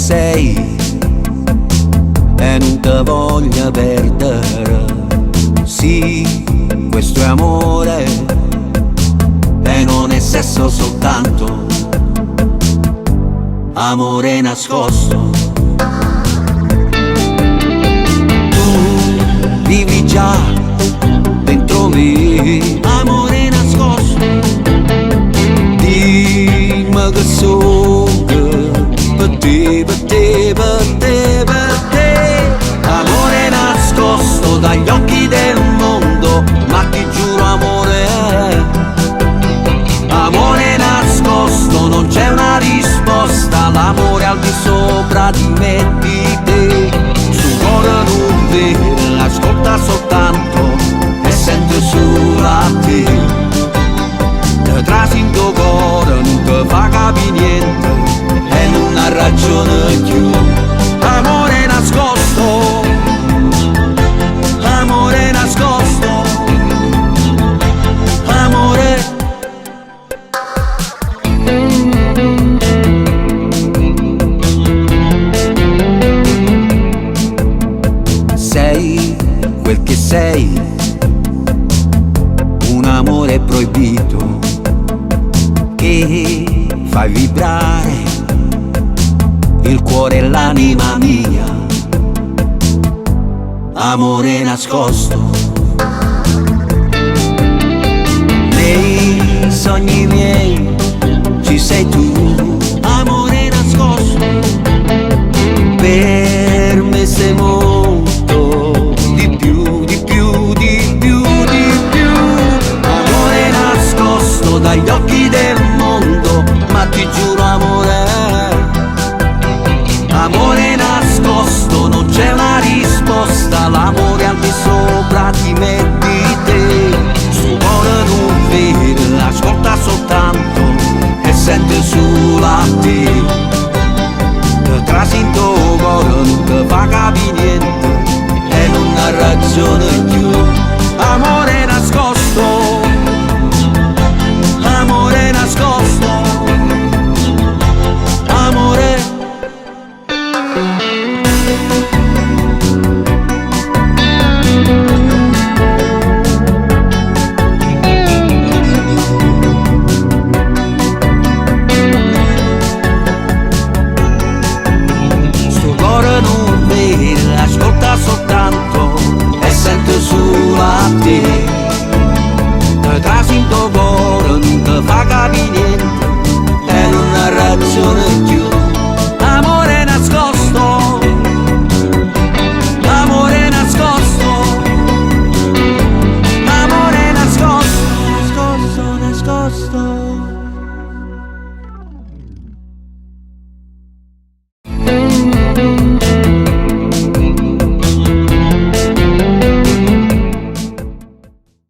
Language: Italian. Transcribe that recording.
sei e non te voglio perdere. Sì, questo è amore e non è sesso soltanto, amore nascosto. Tu vivi già dentro me, amore nascosto. Dimmi che so per te, per te, per te, per te. Amore nascosto dagli occhi del mondo, ma ti giuro amore, amore nascosto, non c'è una risposta. L'amore al di sopra di me e di te. Sul cuore non vede, ascolta soltanto e sento solo a te. Te trasi in tuo cuore, non ti fa capire niente e non ha ragione più. Amore nascosto, amore nascosto, amore. Sei quel che sei, un amore proibito che fai vibrare il cuore e l'anima mia. Amore nascosto nei sogni miei ci sei tu. Amore nascosto per me sei molto di più, di più, di più, di più. Amore nascosto dagli occhi del mondo, ma ti giuro amore, amore nascosto, non c'è una risposta. L'amore al di sopra di me e di te. Sul cuore non vede, ascolta soltanto e sente solo a te. Te trasi in tuo cuore, non ti fa capire niente e non ha ragione